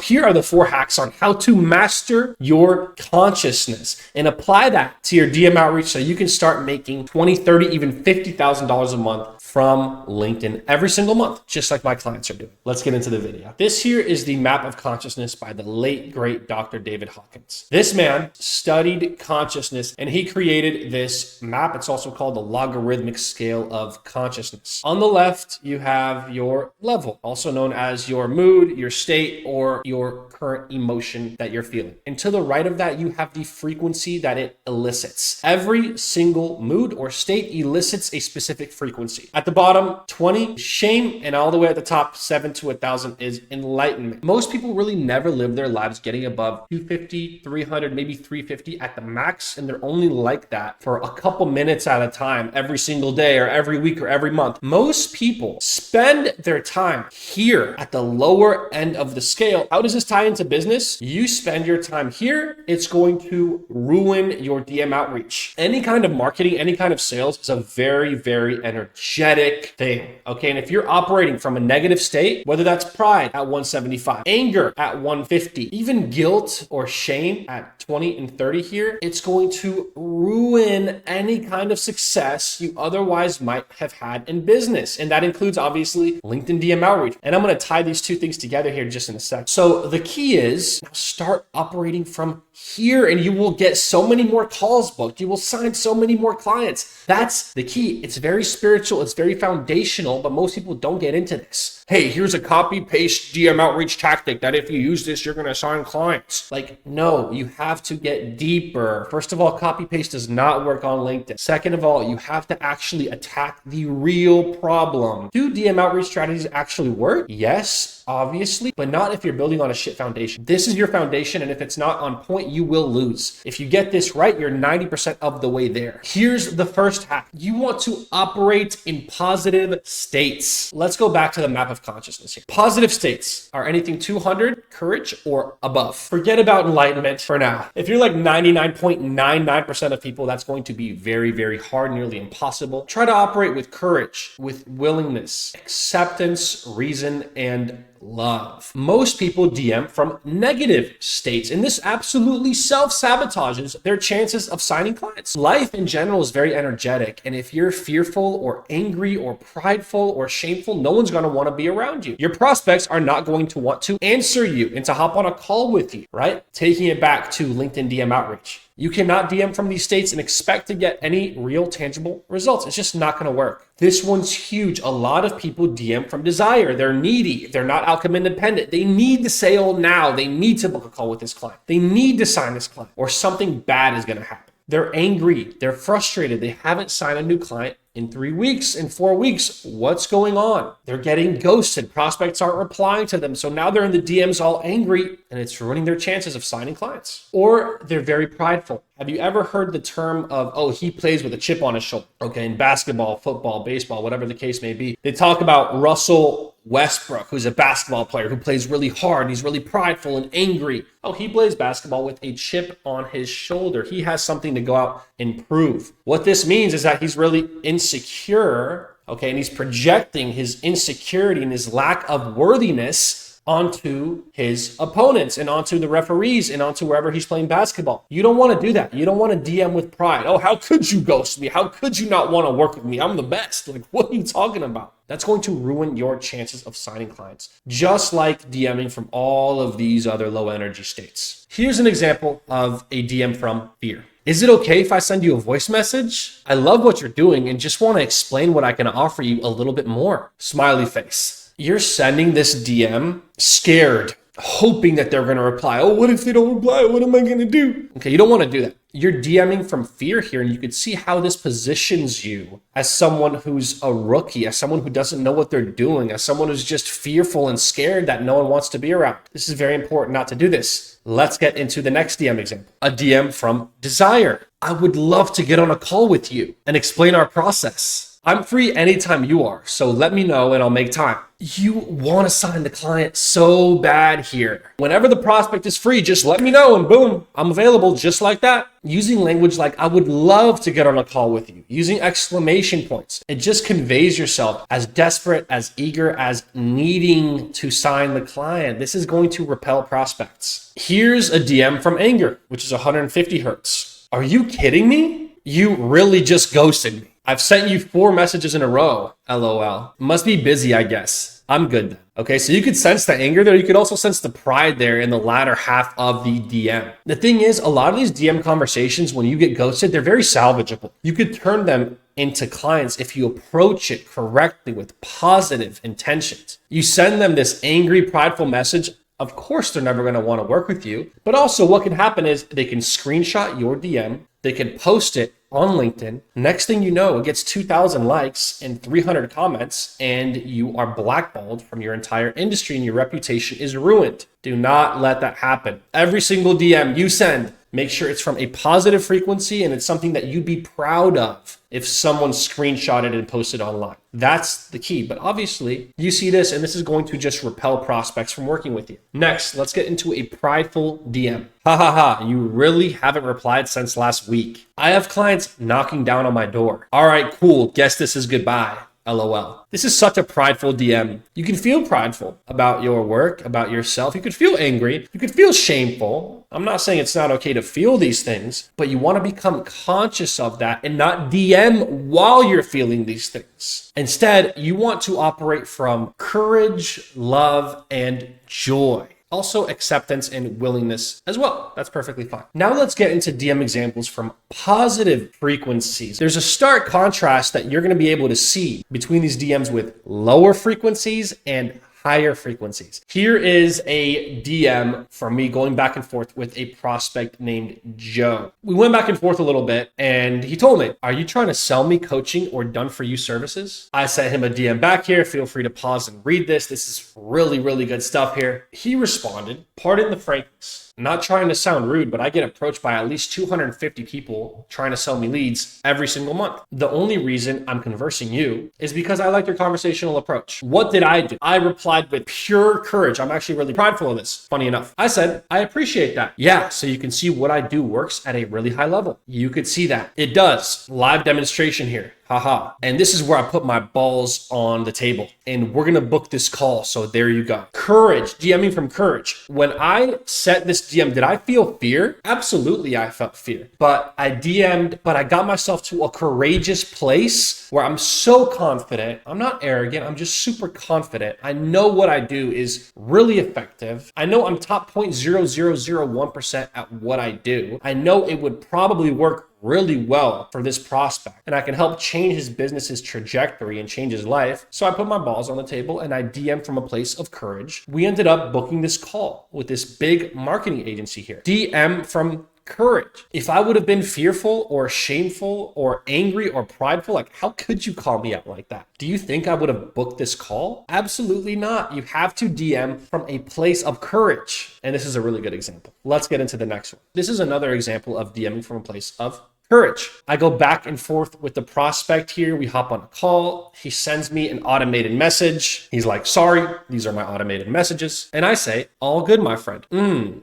Here are the 4 hacks on how to master your consciousness and apply that to your DM outreach so you can start making $20, $30, even $50,000 a month from LinkedIn every single month, just like my clients are doing. Let's get into the video. This here is the map of consciousness by the late, great Dr. David Hawkins. This man studied consciousness and he created this map. It's also called the logarithmic scale of consciousness. On the left, you have your level, also known as your mood, your state, or your current emotion that you're feeling. And to the right of that, you have the frequency that it elicits. Every single mood or state elicits a specific frequency. At the bottom, 20, shame, and all the way at the top, 7 to 1,000 is enlightenment. Most people really never live their lives getting above 250, 300, maybe 350 at the max, and they're only like that for a couple minutes at a time every single day or every week or every month. Most people spend their time here at the lower end of the scale. How does this tie into business? You spend your time here, it's going to ruin your DM outreach. Any kind of marketing, any kind of sales is a very, very energetic thing. Okay. And if you're operating from a negative state, whether that's pride at 175, anger at 150, even guilt or shame at 20 and 30 here, it's going to ruin any kind of success you otherwise might have had in business. And that includes obviously LinkedIn DM outreach. And I'm going to tie these two things together here just in a sec. So the key is now start operating from here and you will get so many more calls booked. You will sign so many more clients. That's the key. It's very spiritual. It's very foundational, but most people don't get into this. Hey, here's a copy paste DM outreach tactic that if you use this, you're going to sign clients. Like, no, you have to get deeper. First of all, copy paste does not work on LinkedIn. Second of all, you have to actually attack the real problem. Do DM outreach strategies actually work? Yes, obviously, but not if you're building on a shit foundation. This is your foundation, and if it's not on point, you will lose. If you get this right, you're 90% of the way there. Here's the first hack. You want to operate in positive states. Let's go back to the map of consciousness here. Positive states are anything 200, courage, or above. Forget about enlightenment for now. If you're like 99.99% of people, that's going to be very, very hard, nearly impossible. Try to operate with courage, with willingness, acceptance, reason, and love. Most people DM from negative states, and this absolutely self-sabotages their chances of signing clients. Life in general is very energetic, and if you're fearful or angry or prideful or shameful, no one's going to want to be around you. Your prospects are not going to want to answer you and to hop on a call with you, right? Taking it back to LinkedIn DM outreach. You cannot DM from these states and expect to get any real tangible results. It's just not going to work. This one's huge. A lot of people DM from desire. They're needy. They're not outcome independent. They need the sale now. They need to book a call with this client. They need to sign this client or something bad is going to happen. They're angry. They're frustrated. They haven't signed a new client in 3 weeks, in 4 weeks. What's going on? They're getting ghosted. Prospects aren't replying to them. So now they're in the DMs all angry and it's ruining their chances of signing clients. Or they're very prideful. Have you ever heard the term of, oh, he plays with a chip on his shoulder? Okay, in basketball, football, baseball, whatever the case may be. They talk about Russell Westbrook, who's a basketball player who plays really hard. And he's really prideful and angry. Oh, he plays basketball with a chip on his shoulder. He has something to go out and prove. What this means is that he's really insecure, okay, and he's projecting his insecurity and his lack of worthiness onto his opponents and onto the referees and onto wherever he's playing basketball. You don't want to do that. You don't want to DM with pride. Oh, how could you ghost me? How could you not want to work with me? I'm the best. Like, what are you talking about? That's going to ruin your chances of signing clients, just like DMing from all of these other low energy states. Here's an example of a DM from fear. Is it okay if I send you a voice message? I love what you're doing and just want to explain what I can offer you a little bit more. Smiley face. You're sending this DM scared, hoping that they're going to reply. Oh, what if they don't reply? What am I going to do? Okay, you don't want to do that. You're DMing from fear here, and you can see how this positions you as someone who's a rookie, as someone who doesn't know what they're doing, as someone who's just fearful and scared that no one wants to be around. This is very important not to do this. Let's get into the next DM example. A DM from desire. I would love to get on a call with you and explain our process. I'm free anytime you are, so let me know and I'll make time. You want to sign the client so bad here. Whenever the prospect is free, just let me know and boom, I'm available just like that. Using language like, I would love to get on a call with you. Using exclamation points. It just conveys yourself as desperate, as eager, as needing to sign the client. This is going to repel prospects. Here's a DM from anger, which is 150 hertz. Are you kidding me? You really just ghosted me. I've sent you 4 messages in a row, LOL. Must be busy, I guess. I'm good then. Okay, so you could sense the anger there. You could also sense the pride there in the latter half of the DM. The thing is, a lot of these DM conversations, when you get ghosted, they're very salvageable. You could turn them into clients if you approach it correctly with positive intentions. You send them this angry, prideful message. Of course, they're never going to want to work with you. But also what can happen is they can screenshot your DM. They can post it on LinkedIn. Next thing you know, it gets 2,000 likes and 300 comments, and you are blackballed from your entire industry and your reputation is ruined. Do not let that happen. Every single DM you send, make sure it's from a positive frequency and it's something that you'd be proud of if someone screenshotted and posted online. That's the key. But obviously, you see this and this is going to just repel prospects from working with you. Next, let's get into a prideful DM. Ha ha ha, you really haven't replied since last week. I have clients knocking down on my door. All right, cool. Guess this is goodbye. LOL. This is such a prideful DM. You can feel prideful about your work, about yourself. You could feel angry. You could feel shameful. I'm not saying it's not okay to feel these things, but you want to become conscious of that and not DM while you're feeling these things. Instead, you want to operate from courage, love, and joy. Also acceptance and willingness as well. That's perfectly fine. Now let's get into DM examples from positive frequencies. There's a stark contrast that you're going to be able to see between these DMs with lower frequencies and higher frequencies. Here is a DM from me going back and forth with a prospect named Joe. We went back and forth a little bit and he told me, are you trying to sell me coaching or done for you services? I sent him a DM back here. Feel free to pause and read this. This is really, really good stuff here. He responded, pardon the frankness. Not trying to sound rude, but I get approached by at least 250 people trying to sell me leads every single month. The only reason I'm conversing you is because I like your conversational approach. What did I do? I replied with pure courage. I'm actually really prideful of this, funny enough. I said, I appreciate that. Yeah, so you can see what I do works at a really high level. You could see that. It does. Live demonstration here. Haha. And this is where I put my balls on the table. And we're going to book this call. So there you go. Courage. DMing from courage. When I set this DM, did I feel fear? Absolutely, I felt fear. But I DM'd, but I got myself to a courageous place where I'm so confident. I'm not arrogant. I'm just super confident. I know what I do is really effective. I know I'm top 0.0001% at what I do. I know it would probably work really well for this prospect and I can help change his business's trajectory and change his life. So I put my balls on the table and I DM from a place of courage. We ended up booking this call with this big marketing agency here. DM from courage. If I would have been fearful or shameful or angry or prideful, like how could you call me out like that? Do you think I would have booked this call? Absolutely not. You have to DM from a place of courage. And this is a really good example. Let's get into the next one. This is another example of DMing from a place of courage. I go back and forth with the prospect here. We hop on a call. He sends me an automated message. He's like, sorry, these are my automated messages. And I say, all good, my friend.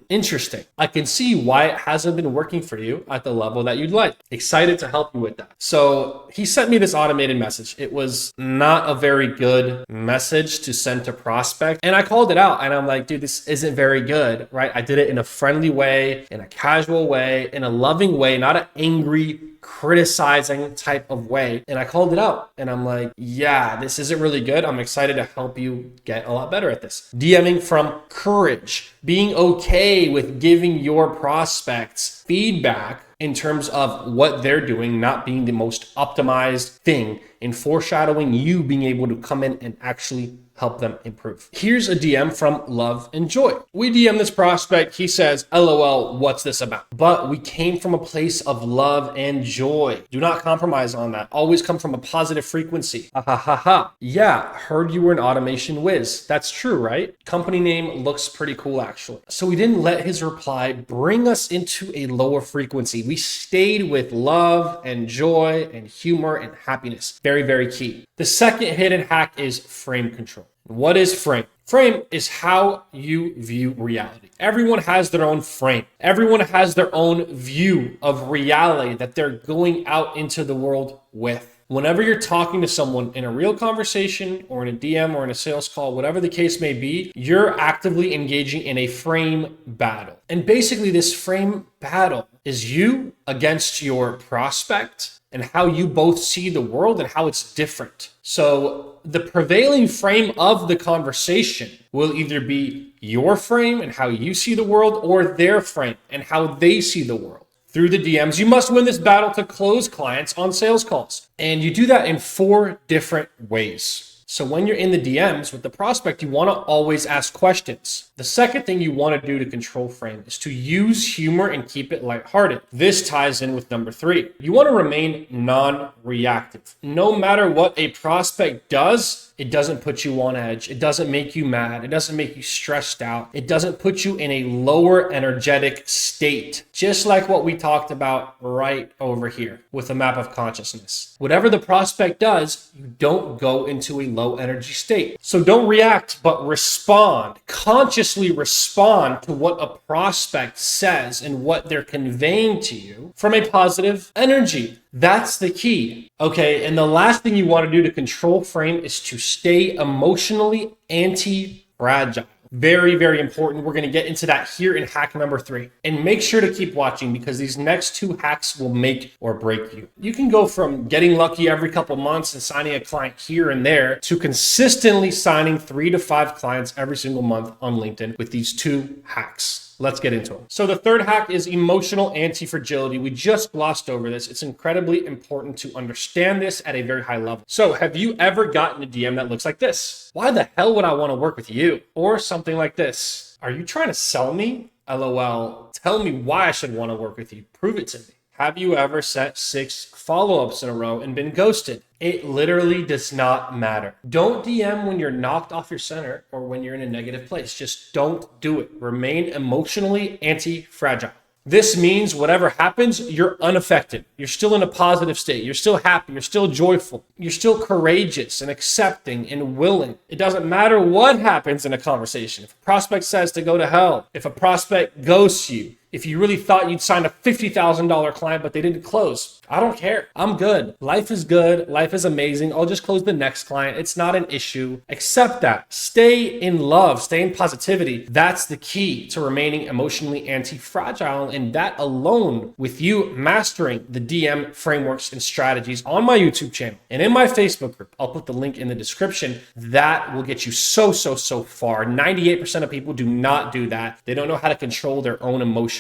Interesting. I can see why it hasn't been working for you at the level that you'd like. Excited to help you with that. So he sent me this automated message. It was not a very good message to send to prospect. And I called it out and I'm like, dude, this isn't very good, right? I did it in a friendly way, in a casual way, in a loving way, not an angry, criticizing type of way. And I called it out and I'm like, yeah, this isn't really good. I'm excited to help you get a lot better at this. DMing from courage, being okay with giving your prospects feedback in terms of what they're doing, not being the most optimized thing, and foreshadowing you being able to come in and actually help them improve. Here's a DM from Love and Joy. We DM this prospect. He says, LOL, what's this about? But we came from a place of love and joy. Do not compromise on that. Always come from a positive frequency. Ha ha ha ha. Yeah, heard you were an automation whiz. That's true, right? Company name looks pretty cool, actually. So we didn't let his reply bring us into a lower frequency. We stayed with love and joy and humor and happiness. Very, very key. The second hidden hack is frame control. What is frame? Frame is how you view reality. Everyone has their own frame. Everyone has their own view of reality that they're going out into the world with. Whenever you're talking to someone in a real conversation or in a DM or in a sales call, whatever the case may be, you're actively engaging in a frame battle. And basically this frame battle is you against your prospect and how you both see the world and how it's different. So the prevailing frame of the conversation will either be your frame and how you see the world or their frame and how they see the world. Through the DMs, you must win this battle to close clients on sales calls. And you do that in 4 different ways. So when you're in the DMs with the prospect, you want to always ask questions. The second thing you want to do to control frame is to use humor and keep it lighthearted. This ties in with number 3. You want to remain non-reactive. No matter what a prospect does, it doesn't put you on edge. It doesn't make you mad. It doesn't make you stressed out. It doesn't put you in a lower energetic state. Just like what we talked about right over here with the map of consciousness. Whatever the prospect does, you don't go into a low energy state. So don't react, but respond. Consciously respond to what a prospect says and what they're conveying to you from a positive energy. That's the key. Okay, and the last thing you want to do to control frame is to stay emotionally anti-fragile. Very, very important. We're going to get into that here in hack number 3. And make sure to keep watching because these next 2 hacks will make or break you. You can go from getting lucky every couple months and signing a client here and there to consistently signing 3 to 5 clients every single month on LinkedIn with these 2 hacks. Let's get into it. So the third hack is emotional anti-fragility. We just glossed over this. It's incredibly important to understand this at a very high level. So have you ever gotten a DM that looks like this? Why the hell would I want to work with you? Or something like this. Are you trying to sell me? LOL. Tell me why I should want to work with you. Prove it to me. Have you ever sent 6 follow-ups in a row and been ghosted? It literally does not matter. Don't DM when you're knocked off your center or when you're in a negative place. Just don't do it. Remain emotionally anti-fragile. This means whatever happens, you're unaffected. You're still in a positive state. You're still happy. You're still joyful. You're still courageous and accepting and willing. It doesn't matter what happens in a conversation. If a prospect says to go to hell, if a prospect ghosts you, if you really thought you'd sign a $50,000 client, but they didn't close, I don't care. I'm good. Life is good. Life is amazing. I'll just close the next client. It's not an issue. Accept that. Stay in love. Stay in positivity. That's the key to remaining emotionally anti-fragile. And that alone, with you mastering the DM frameworks and strategies on my YouTube channel and in my Facebook group, I'll put the link in the description, that will get you so far. 98% of people do not do that. They don't know how to control their own emotions.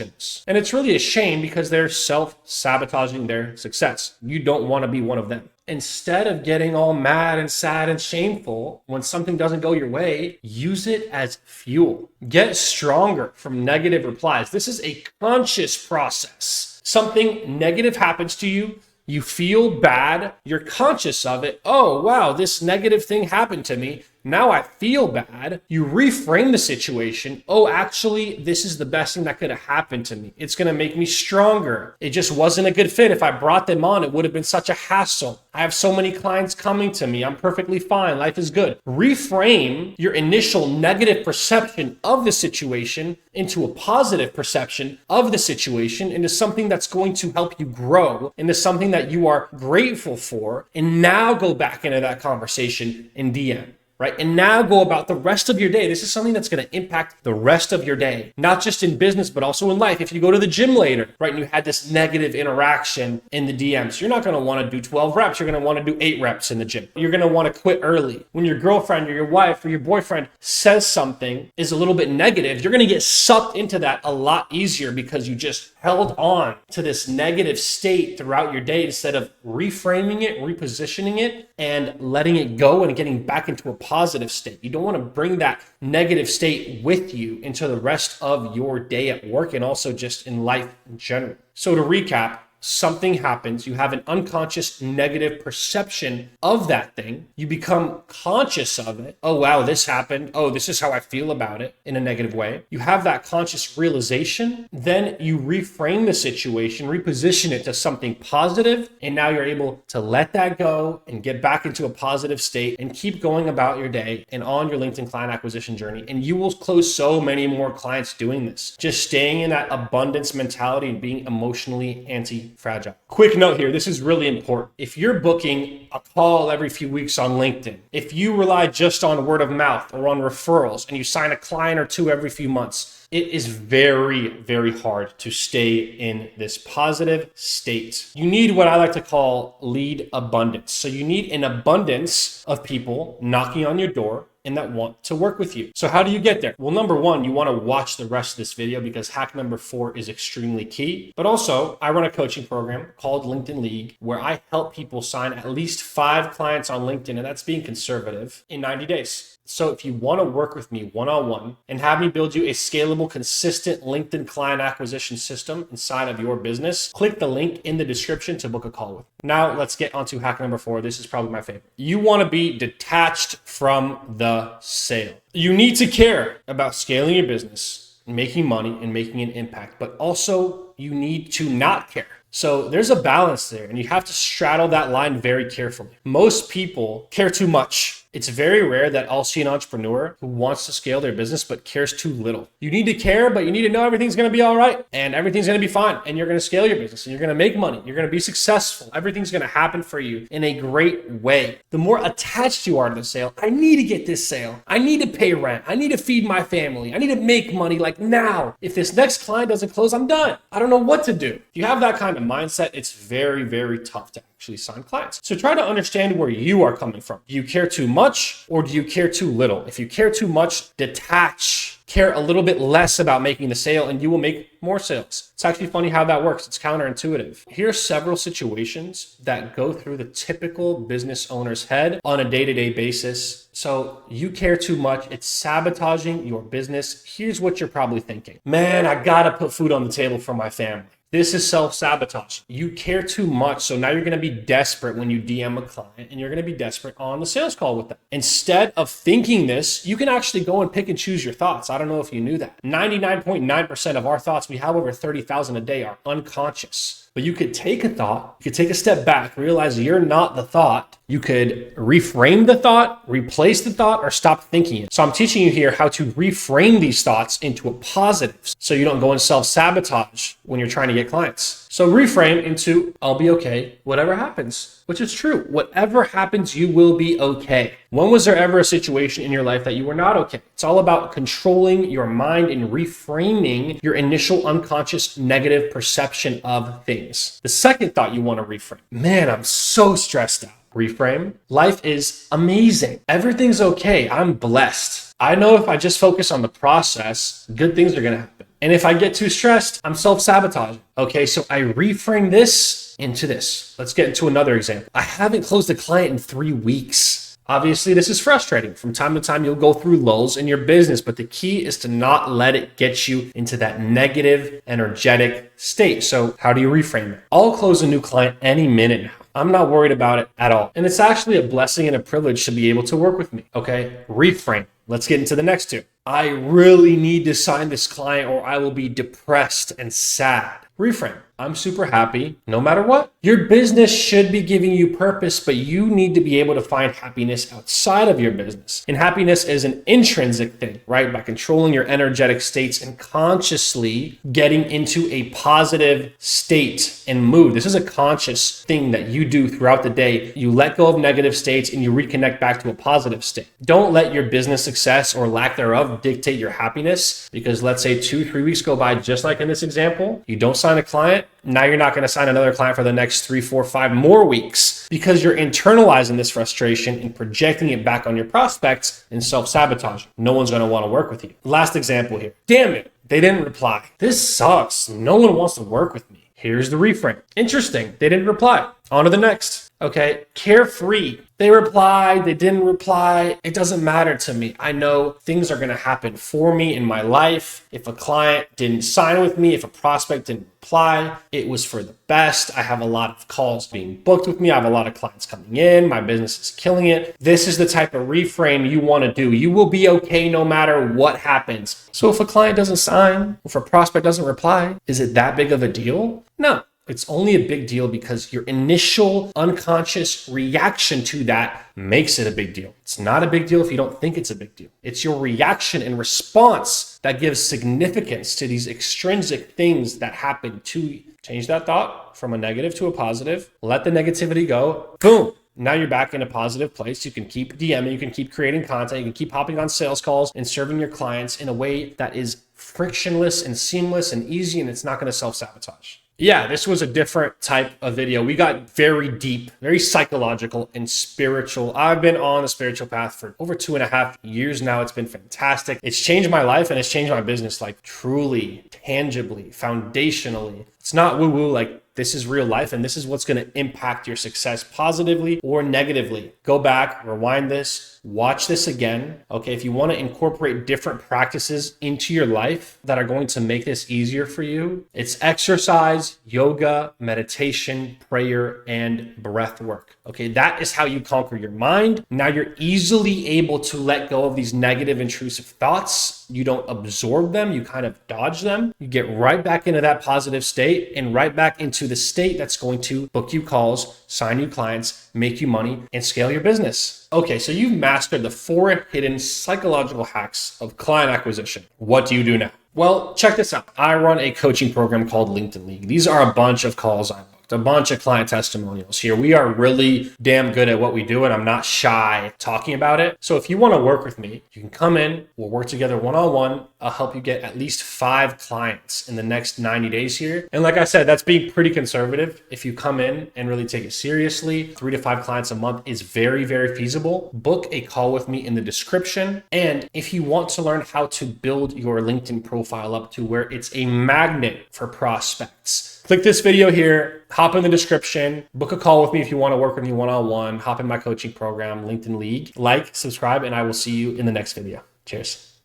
And it's really a shame because they're self-sabotaging their success. You don't want to be one of them. Instead of getting all mad and sad and shameful when something doesn't go your way, use it as fuel. Get stronger from negative replies. This is a conscious process. Something negative happens to you. You feel bad. You're conscious of it. Oh, wow, this negative thing happened to me. Now I feel bad. You reframe the situation. Oh, actually, this is the best thing that could have happened to me. It's going to make me stronger. It just wasn't a good fit. If I brought them on, it would have been such a hassle. I have so many clients coming to me. I'm perfectly fine. Life is good. Reframe your initial negative perception of the situation into a positive perception of the situation, into something that's going to help you grow, into something that you are grateful for, and now go back into that conversation in DM. Right? And now go about the rest of your day. This is something that's going to impact the rest of your day, not just in business, but also in life. If you go to the gym later, right, and you had this negative interaction in the DMs, you're not going to want to do 12 reps. You're going to want to do 8 reps in the gym. You're going to want to quit early. When your girlfriend or your wife or your boyfriend says something is a little bit negative, you're going to get sucked into that a lot easier because you just held on to this negative state throughout your day instead of reframing it, repositioning it, and letting it go and getting back into a positive state. You don't want to bring that negative state with you into the rest of your day at work and also just in life in general. So to recap, something happens, you have an unconscious negative perception of that thing. You become conscious of it. Oh, wow, this happened. Oh, this is how I feel about it in a negative way. You have that conscious realization. Then you reframe the situation, reposition it to something positive, and now you're able to let that go and get back into a positive state and keep going about your day and on your LinkedIn client acquisition journey. And you will close so many more clients doing this. Just staying in that abundance mentality and being emotionally anti-fragile. Quick note here, this is really important. If you're booking a call every few weeks on LinkedIn, if you rely just on word of mouth or on referrals and you sign a client or two every few months, it is very, very hard to stay in this positive state. You need what I like to call lead abundance. So you need an abundance of people knocking on your door and that want to work with you. So how do you get there? Well, number one, you want to watch the rest of this video because hack number 4 is extremely key. But also, I run a coaching program called LinkedIn League where I help people sign at least 5 clients on LinkedIn, and that's being conservative, in 90 days. So if you want to work with me one-on-one and have me build you a scalable, consistent LinkedIn client acquisition system inside of your business, click the link in the description to book a call with me. Now let's get onto hack number 4. This is probably my favorite. You want to be detached from the sale. You need to care about scaling your business, making money, and making an impact, but also you need to not care. So there's a balance there, and you have to straddle that line very carefully. Most people care too much. It's very rare that I'll see an entrepreneur who wants to scale their business but cares too little. You need to care, but you need to know everything's going to be all right and everything's going to be fine, and you're going to scale your business and you're going to make money. You're going to be successful. Everything's going to happen for you in a great way. The more attached you are to the sale, I need to get this sale. I need to pay rent. I need to feed my family. I need to make money like now. If this next client doesn't close, I'm done. I don't know what to do. If you have that kind of mindset, it's very, very tough to actually sign clients. So try to understand where you are coming from. Do you care too much or do you care too little? If you care too much, detach. Care a little bit less about making the sale and you will make more sales. It's actually funny how that works. It's counterintuitive. Here are several situations that go through the typical business owner's head on a day-to-day basis. So you care too much. It's sabotaging your business. Here's what you're probably thinking. Man, I gotta put food on the table for my family. This is self-sabotage. You care too much. So now you're going to be desperate when you DM a client and you're going to be desperate on the sales call with them. Instead of thinking this, you can actually go and pick and choose your thoughts. I don't know if you knew that. 99.9% of our thoughts, we have over 30,000 a day, are unconscious. But you could take a thought, you could take a step back, realize you're not the thought. You could reframe the thought, replace the thought, or stop thinking it. So I'm teaching you here how to reframe these thoughts into a positive so you don't go and self-sabotage when you're trying to get clients. So reframe into, I'll be okay, whatever happens, which is true. Whatever happens, you will be okay. When was there ever a situation in your life that you were not okay? It's all about controlling your mind and reframing your initial unconscious negative perception of things. The second thought you want to reframe, man, I'm so stressed out. Reframe, life is amazing. Everything's okay. I'm blessed. I know if I just focus on the process, good things are going to happen. And if I get too stressed, I'm self-sabotaging. Okay, so I reframe this into this. Let's get into another example. I haven't closed a client in 3 weeks. Obviously, this is frustrating. From time to time, you'll go through lulls in your business, but the key is to not let it get you into that negative, energetic state. So how do you reframe it? I'll close a new client any minute now. I'm not worried about it at all. And it's actually a blessing and a privilege to be able to work with me. Okay, reframe. Let's get into the next two. I really need to sign this client or I will be depressed and sad. Reframe. I'm super happy no matter what. Your business should be giving you purpose, but you need to be able to find happiness outside of your business. And happiness is an intrinsic thing, right? By controlling your energetic states and consciously getting into a positive state and mood. This is a conscious thing that you do throughout the day. You let go of negative states and you reconnect back to a positive state. Don't let your business success or lack thereof dictate your happiness, because let's say 2-3 weeks go by, just like in this example, you don't sign a client. Now you're not going to sign another client for the next 3, 4, 5 more weeks because you're internalizing this frustration and projecting it back on your prospects and self-sabotaging. No one's going to want to work with you. Last example here. Damn it, they didn't reply. This sucks. No one wants to work with me. Here's the reframe. Interesting. They didn't reply. On to the next. Okay, carefree. They replied, they didn't reply. It doesn't matter to me. I know things are going to happen for me in my life. If a client didn't sign with me, if a prospect didn't reply, it was for the best. I have a lot of calls being booked with me. I have a lot of clients coming in. My business is killing it. This is the type of reframe you want to do. You will be okay no matter what happens. So if a client doesn't sign, if a prospect doesn't reply, is it that big of a deal? No. It's only a big deal because your initial unconscious reaction to that makes it a big deal. It's not a big deal if you don't think it's a big deal. It's your reaction and response that gives significance to these extrinsic things that happen to you. Change that thought from a negative to a positive. Let the negativity go. Boom. Now you're back in a positive place. You can keep DMing, you can keep creating content, you can keep hopping on sales calls and serving your clients in a way that is frictionless and seamless and easy, and it's not going to self-sabotage. Yeah, this was a different type of video. We got very deep, very psychological and spiritual. I've been on the spiritual path for over 2.5 years now. It's been fantastic. It's changed my life and it's changed my business, like truly, tangibly, foundationally. It's not woo-woo, like this is real life and this is what's going to impact your success positively or negatively. Go back, rewind this, watch this again. Okay, if you want to incorporate different practices into your life that are going to make this easier for you, it's exercise, yoga, meditation, prayer, and breath work. Okay, that is how you conquer your mind. Now you're easily able to let go of these negative, intrusive thoughts. You don't absorb them, you kind of dodge them. You get right back into that positive state and right back into the state that's going to book you calls, sign you clients, make you money, and scale your business. Okay, so you've mastered the 4 hidden psychological hacks of client acquisition. What do you do now? Well, check this out. I run a coaching program called LinkedIn League. These are a bunch of calls I booked, a bunch of client testimonials here. We are really damn good at what we do, and I'm not shy talking about it. So if you want to work with me, you can come in, we'll work together one-on-one. I'll help you get at least 5 clients in the next 90 days here. And like I said, that's being pretty conservative. If you come in and really take it seriously, 3 to 5 clients a month is very, very feasible. Book a call with me in the description. And if you want to learn how to build your LinkedIn profile up to where it's a magnet for prospects, click this video here, hop in the description, book a call with me if you want to work with me one-on-one, hop in my coaching program, LinkedIn League, like, subscribe, and I will see you in the next video. Cheers.